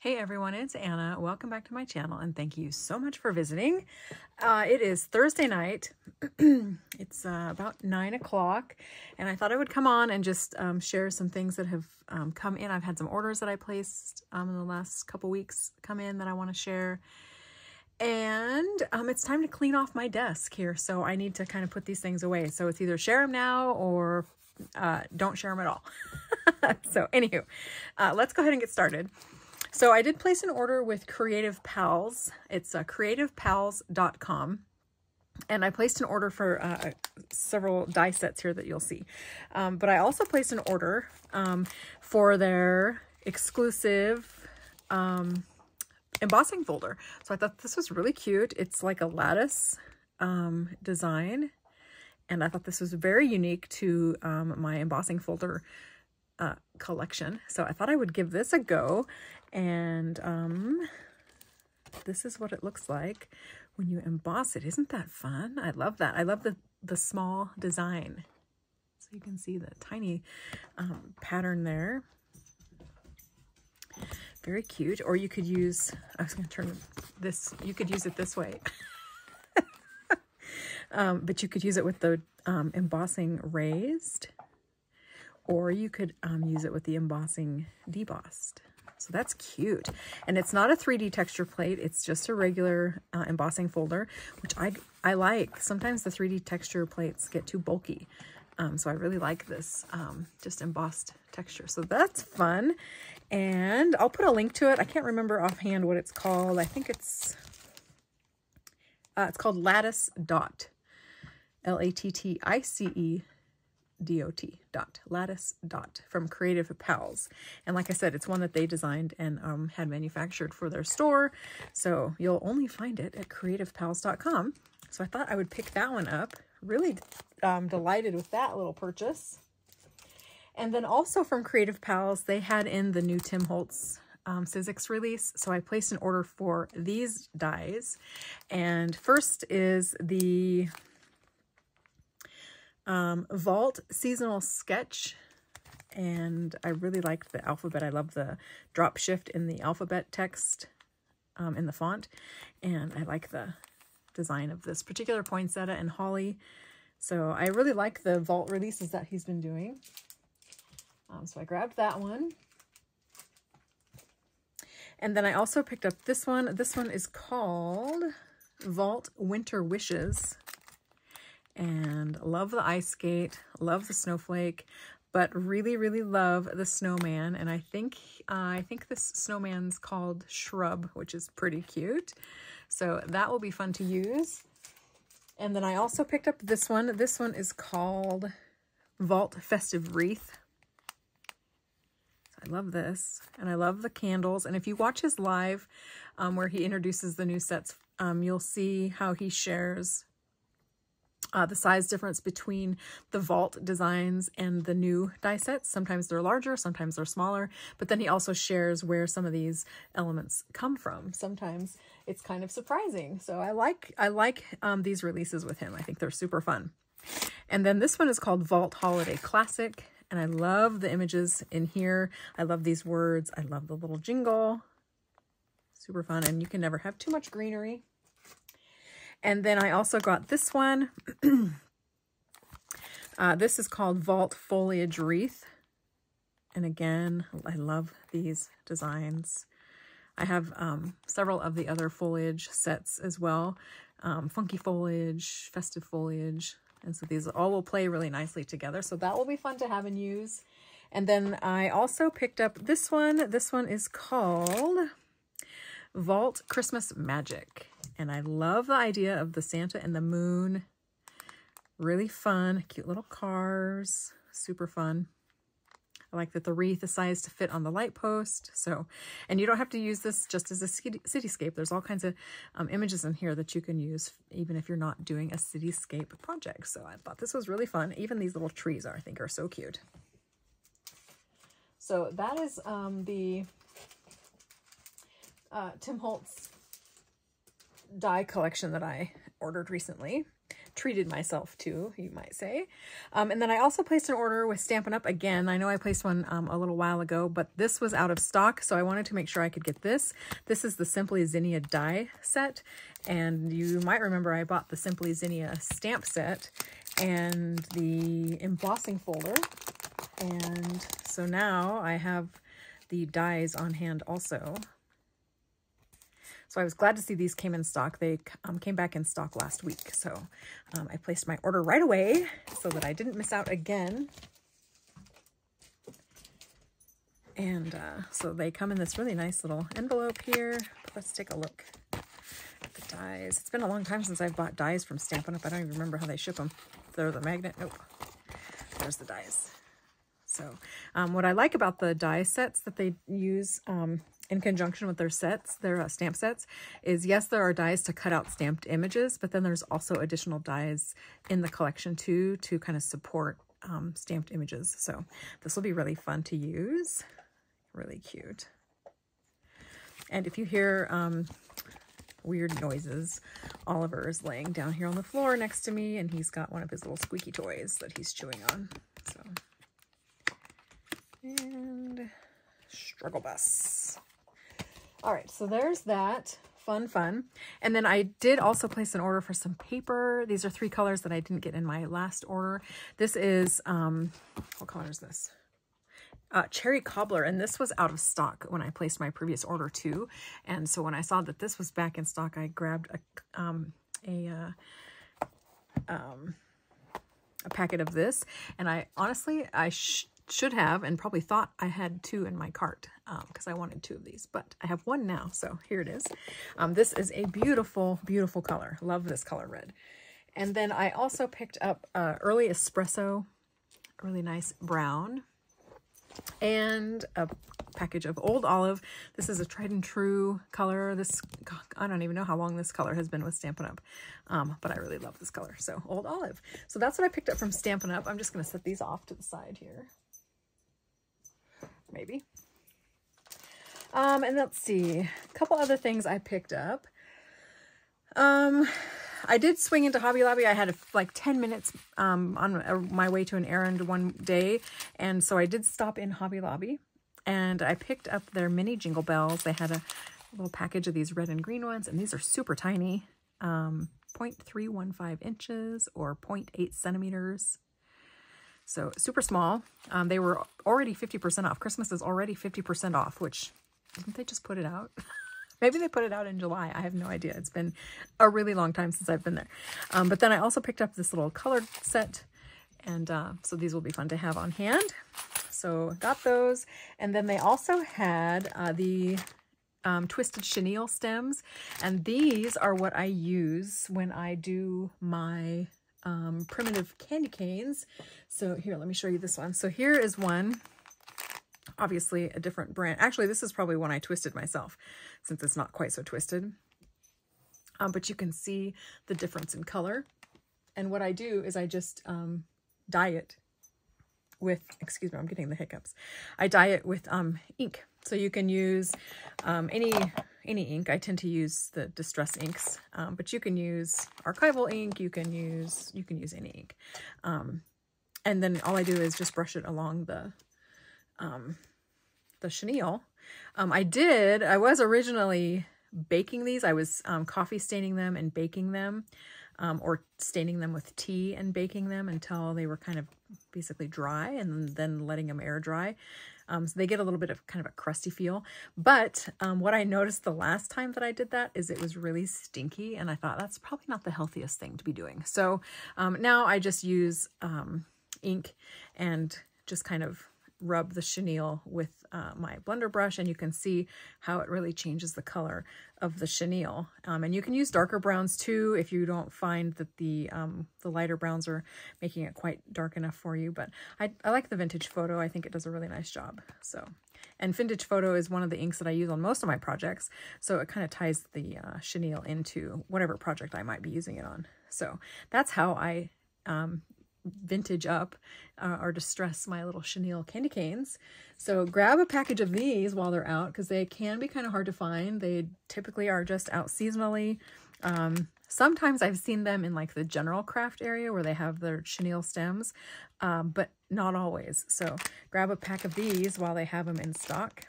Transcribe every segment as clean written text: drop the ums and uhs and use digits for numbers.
Hey everyone, it's Anna. Welcome back to my channel and thank you so much for visiting. It is Thursday night. It's about 9 o'clock and I thought I would come on and just share some things that have come in. I've had some orders that I placed in the last couple weeks come in that I want to share. And it's time to clean off my desk here. So I need to kind of put these things away. So it's either share them now or don't share them at all. So anywho, let's go ahead and get started. So I did place an order with Creative Pals. It's creativepals.com. And I placed an order for several die sets here that you'll see. But I also placed an order for their exclusive embossing folder. So I thought this was really cute. It's like a lattice design. And I thought this was very unique to my embossing folder collection. So I thought I would give this a go. And this is what it looks like when you emboss it. Isn't that fun? I love that. I love the small design. So you can see the tiny pattern there. Very cute. Or you could use, I was going to turn this, you could use it this way. But you could use it with the embossing raised. Or you could use it with the embossing debossed. So that's cute. And it's not a 3D texture plate. It's just a regular embossing folder, which I like. Sometimes the 3D texture plates get too bulky. So I really like this just embossed texture. So that's fun. And I'll put a link to it. I can't remember offhand what it's called. I think it's called Lattice Dot. Lattice Dot, Lattice Dot from Creative Pals. And like I said, it's one that they designed and had manufactured for their store. So you'll only find it at creativepals.com. So I thought I would pick that one up. Really delighted with that little purchase. And then also from Creative Pals, they had in the new Tim Holtz Sizzix release. So I placed an order for these dies. And first is the Vault Seasonal Sketch, and I really like the alphabet. I love the drop shift in the alphabet text in the font, and I like the design of this particular poinsettia and holly. So I really like the Vault releases that he's been doing. So I grabbed that one. And then I also picked up this one. This one is called Vault Winter Wishes. And love the ice skate, love the snowflake, but really, really love the snowman. And I think this snowman's called Shrub, which is pretty cute. So that will be fun to use. And then I also picked up this one. This one is called Vault Festive Wreath. I love this, and I love the candles. And if you watch his live where he introduces the new sets, you'll see how he shares the size difference between the Vault designs and the new die sets. Sometimes they're larger, sometimes they're smaller, but then he also shares where some of these elements come from. Sometimes it's kind of surprising. So I like these releases with him. I think they're super fun. And then this one is called Vault Holiday Classic, and I love the images in here. I love these words. I love the little jingle. Super fun, and you can never have too much greenery. And then I also got this one. This is called Vault Foliage Wreath. And again, I love these designs. I have several of the other foliage sets as well. Funky foliage, festive foliage. And so these all will play really nicely together. So that will be fun to have and use. And then I also picked up this one. This one is called Vault Christmas Magic. And I love the idea of the Santa and the moon. Really fun, cute little cars, super fun. I like that the wreath is sized to fit on the light post. So, and you don't have to use this just as a cityscape. There's all kinds of images in here that you can use even if you're not doing a cityscape project. So I thought this was really fun. Even these little trees I think are so cute. So that is the Tim Holtz die collection that I ordered recently. treated myself to, you might say. And then I also placed an order with Stampin' Up again. I know I placed one a little while ago, but this was out of stock, so I wanted to make sure I could get this. This is the Simply Zinnia die set, and you might remember I bought the Simply Zinnia stamp set and the embossing folder, and so now I have the dies on hand also. So I was glad to see these came in stock. They came back in stock last week. So I placed my order right away so that I didn't miss out again. And so they come in this really nice little envelope here. Let's take a look at the dies. It's been a long time since I've bought dies from Stampin' Up. I don't even remember how they ship them. They're the magnet. Nope. There's the dies. So what I like about the die sets that they use in conjunction with their sets, their stamp sets, is yes, there are dies to cut out stamped images, but then there's also additional dies in the collection too to kind of support stamped images. So this will be really fun to use. Really cute. And if you hear weird noises, Oliver is laying down here on the floor next to me, and he's got one of his little squeaky toys that he's chewing on. So, and struggle bus. All right, so there's that. Fun. And then I did also place an order for some paper. These are 3 colors that I didn't get in my last order. This is, what color is this? Cherry Cobbler, and this was out of stock when I placed my previous order too. And so when I saw that this was back in stock, I grabbed a packet of this. And I honestly, I should have and probably thought I had 2 in my cart because I wanted 2 of these, but I have 1 now, so here it is. This is a beautiful color. Love this color red. And then I also picked up Early Espresso, really nice brown, and a package of Old Olive. This is a tried and true color. This, I don't even know how long this color has been with Stampin' Up, but I really love this color. So Old Olive. So that's what I picked up from Stampin' Up. I'm just going to set these off to the side here. Maybe. And let's see, a couple other things I picked up. I did swing into Hobby Lobby. I had like 10 minutes on my way to an errand one day, and so I did stop in Hobby Lobby, and I picked up their mini Jingle Bells. They had a little package of these red and green ones, and these are super tiny, 0.315 inches or 0.8 centimeters. So super small. They were already 50% off. Christmas is already 50% off, which, didn't they just put it out? Maybe they put it out in July. I have no idea. It's been a really long time since I've been there. But then I also picked up this little colored set, and so these will be fun to have on hand. So got those. And then they also had the twisted chenille stems, and these are what I use when I do my primitive candy canes. So here, let me show you this one. So here is one, obviously a different brand. Actually, this is probably one I twisted myself, since it's not quite so twisted. But you can see the difference in color. And what I do is I just dye it with, excuse me, I'm getting the hiccups. I dye it with ink. So you can use any ink. I tend to use the Distress inks, but you can use archival ink. You can use any ink. And then all I do is just brush it along the chenille. I was originally baking these. I was coffee staining them and baking them, or staining them with tea and baking them until they were kind of basically dry, and then letting them air dry. So they get a little bit of kind of a crusty feel. But what I noticed the last time that I did that is it was really stinky, and I thought that's probably not the healthiest thing to be doing. So now I just use ink and just kind of rub the chenille with my blender brush, and you can see how it really changes the color of the chenille. And you can use darker browns too if you don't find that the lighter browns are making it quite dark enough for you. But I like the Vintage Photo. I think it does a really nice job. So, and Vintage Photo is one of the inks that I use on most of my projects, so it kind of ties the chenille into whatever project I might be using it on. So that's how I vintage up or distress my little chenille candy canes. So grab a package of these while they're out, because they can be kind of hard to find. They typically are just out seasonally. Sometimes I've seen them in like the general craft area where they have their chenille stems, but not always. So grab a pack of these while they have them in stock.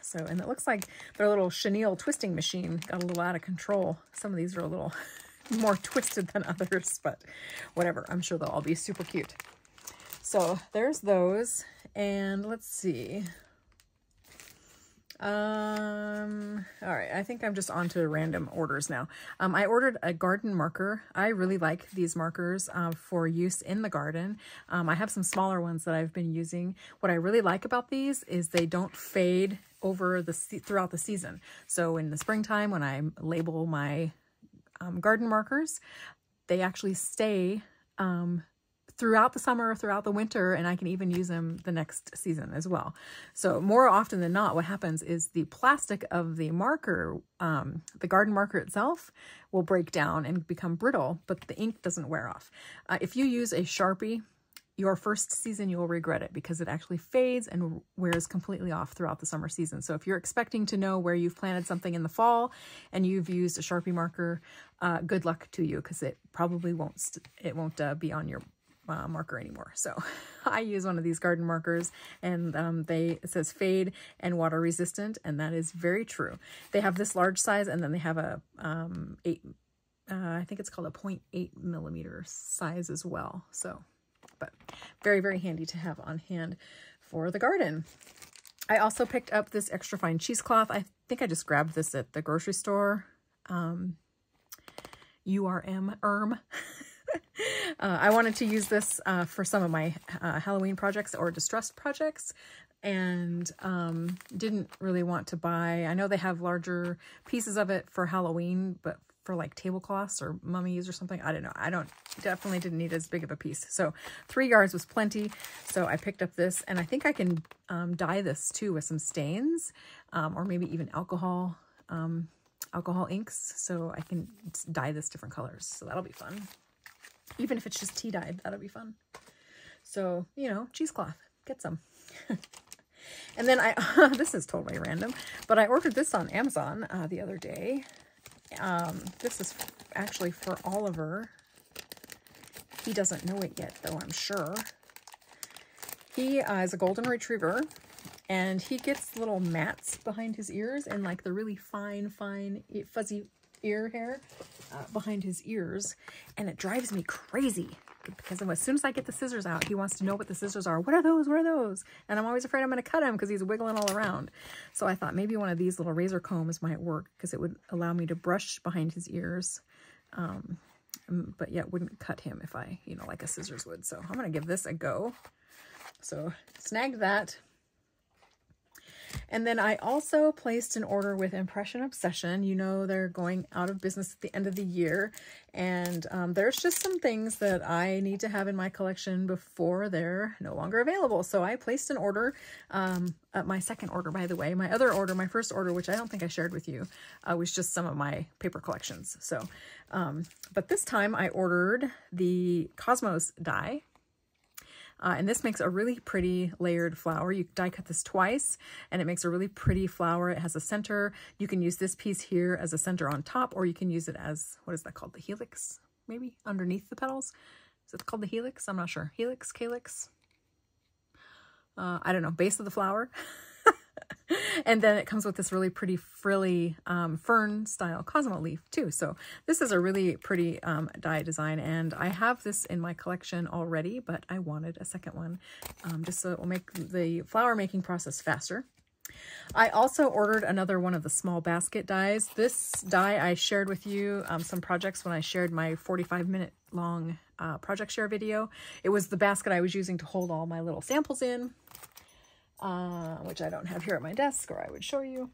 So, and it looks like their little chenille twisting machine got a little out of control. Some of these are a little more twisted than others, but whatever. I'm sure they'll all be super cute. So there's those. And let's see. All right, I think I'm just on to random orders now. I ordered a garden marker. I really like these markers for use in the garden. I have some smaller ones that I've been using. What I really like about these is they don't fade over throughout the season. So in the springtime, when I label my garden markers, they actually stay throughout the summer, throughout the winter, and I can even use them the next season as well. So more often than not, what happens is the plastic of the marker, the garden marker itself, will break down and become brittle, but the ink doesn't wear off. If you use a Sharpie, your first season you will regret it, because it actually fades and wears completely off throughout the summer season. So if you're expecting to know where you've planted something in the fall and you've used a Sharpie marker, good luck to you, because it probably won't be on your marker anymore. So I use one of these garden markers, and it says fade and water resistant, and that is very true. They have this large size, and then they have a I think it's called a 0.8 millimeter size as well. So, but very, very handy to have on hand for the garden. I also picked up this extra fine cheesecloth. I think I just grabbed this at the grocery store. URM. I wanted to use this for some of my Halloween projects or distressed projects, and didn't really want to buy. I know they have larger pieces of it for Halloween, but for like tablecloths or mummies or something, I don't know. Definitely didn't need as big of a piece. So 3 yards was plenty. So I picked up this, and I think I can dye this too with some stains, or maybe even alcohol inks. So I can dye this different colors. So that'll be fun. Even if it's just tea dyed, that'll be fun. So, you know, cheesecloth, get some. And then this is totally random, but I ordered this on Amazon the other day. This is actually for Oliver. He doesn't know it yet, though, I'm sure. He is a golden retriever, and he gets little mats behind his ears and like the really fine, fuzzy ear hair behind his ears, and it drives me crazy because as soon as I get the scissors out, he wants to know what the scissors are. What are those? What are those? And I'm always afraid I'm going to cut him because he's wiggling all around. So I thought maybe one of these little razor combs might work, because it would allow me to brush behind his ears, but yet wouldn't cut him if I, you know, like a scissors would. So I'm going to give this a go. So snagged that. And then I also placed an order with Impression Obsession. You know, they're going out of business at the end of the year. And there's just some things that I need to have in my collection before they're no longer available. So I placed an order, my second order, by the way. My other order, my first order, which I don't think I shared with you, was just some of my paper collections. So, but this time I ordered the Cosmos die. And this makes a really pretty layered flower. You die cut this twice, and it makes a really pretty flower. It has a center. You can use this piece here as a center on top, or you can use it as, what is that called? The helix, maybe, underneath the petals? Is it called the helix? I'm not sure. Helix, calyx? I don't know. Base of the flower. And then it comes with this really pretty frilly fern style Cosmo leaf too. So this is a really pretty die design, and I have this in my collection already, but I wanted a second one just so it will make the flower making process faster. I also ordered another one of the small basket dies. This die I shared with you some projects when I shared my 45-minute long project share video. It was the basket I was using to hold all my little samples in. Which I don't have here at my desk, or I would show you.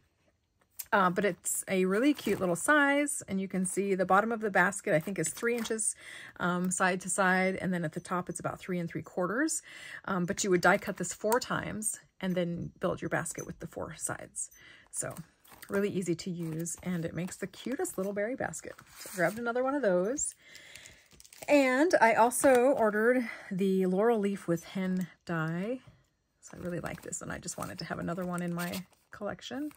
But it's a really cute little size, and you can see the bottom of the basket, I think, is 3 inches side to side, and then at the top it's about 3 3/4. But you would die cut this 4 times and then build your basket with the 4 sides. So really easy to use, and it makes the cutest little berry basket. So I grabbed another one of those. And I also ordered the Laurel Leaf with Hen die. So I really like this, and I just wanted to have another one in my collection.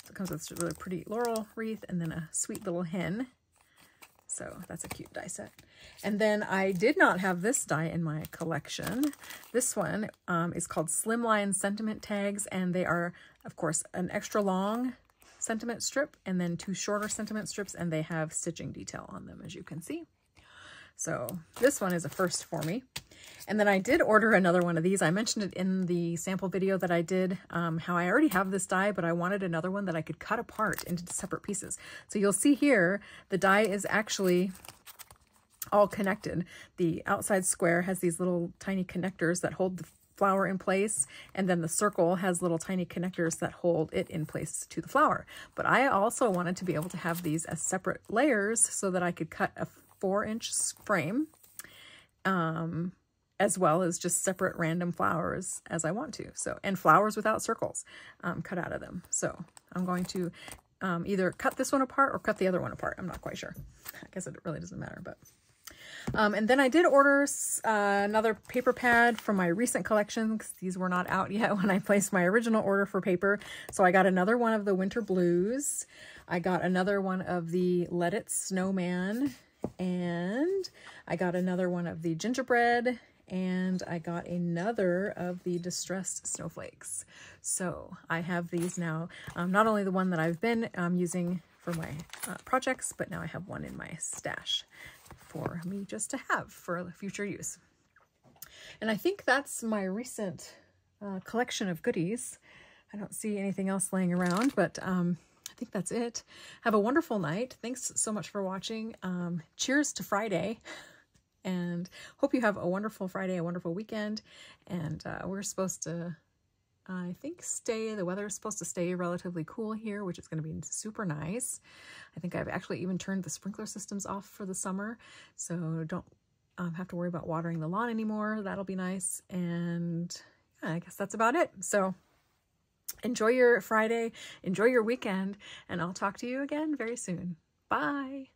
So it comes with this really pretty laurel wreath and then a sweet little hen. So that's a cute die set. And then I did not have this die in my collection. This one is called Slimline Sentiment Tags, and they are, of course, an extra long sentiment strip and then 2 shorter sentiment strips, and they have stitching detail on them, as you can see. So this one is a first for me. And then I did order another one of these. I mentioned it in the sample video that I did, how I already have this die, but I wanted another one that I could cut apart into separate pieces. So you'll see here, the die is actually all connected. The outside square has these little tiny connectors that hold the flower in place, and then the circle has little tiny connectors that hold it in place to the flower. But I also wanted to be able to have these as separate layers so that I could cut a 4-inch frame, as well as just separate random flowers as I want to. So, and flowers without circles cut out of them. So I'm going to either cut this one apart or cut the other one apart. I'm not quite sure. I guess it really doesn't matter, but. And then I did order another paper pad from my recent collection, because these were not out yet when I placed my original order for paper. So I got another one of the Winter Blues. I got another one of the Let It Snowman. And I got another one of the Gingerbread, and I got another of the Distressed Snowflakes. So I have these now, not only the one that I've been using for my projects, but now I have one in my stash for me just to have for future use. And I think that's my recent collection of goodies. I don't see anything else laying around, but I think that's it. Have a wonderful night. Thanks so much for watching. Cheers to Friday, and hope you have a wonderful Friday, a wonderful weekend. And we're supposed to, I think, the weather is supposed to stay relatively cool here, which is going to be super nice. I think I've actually even turned the sprinkler systems off for the summer, so don't have to worry about watering the lawn anymore. That'll be nice. And yeah, I guess that's about it. So enjoy your Friday, enjoy your weekend, and I'll talk to you again very soon. Bye.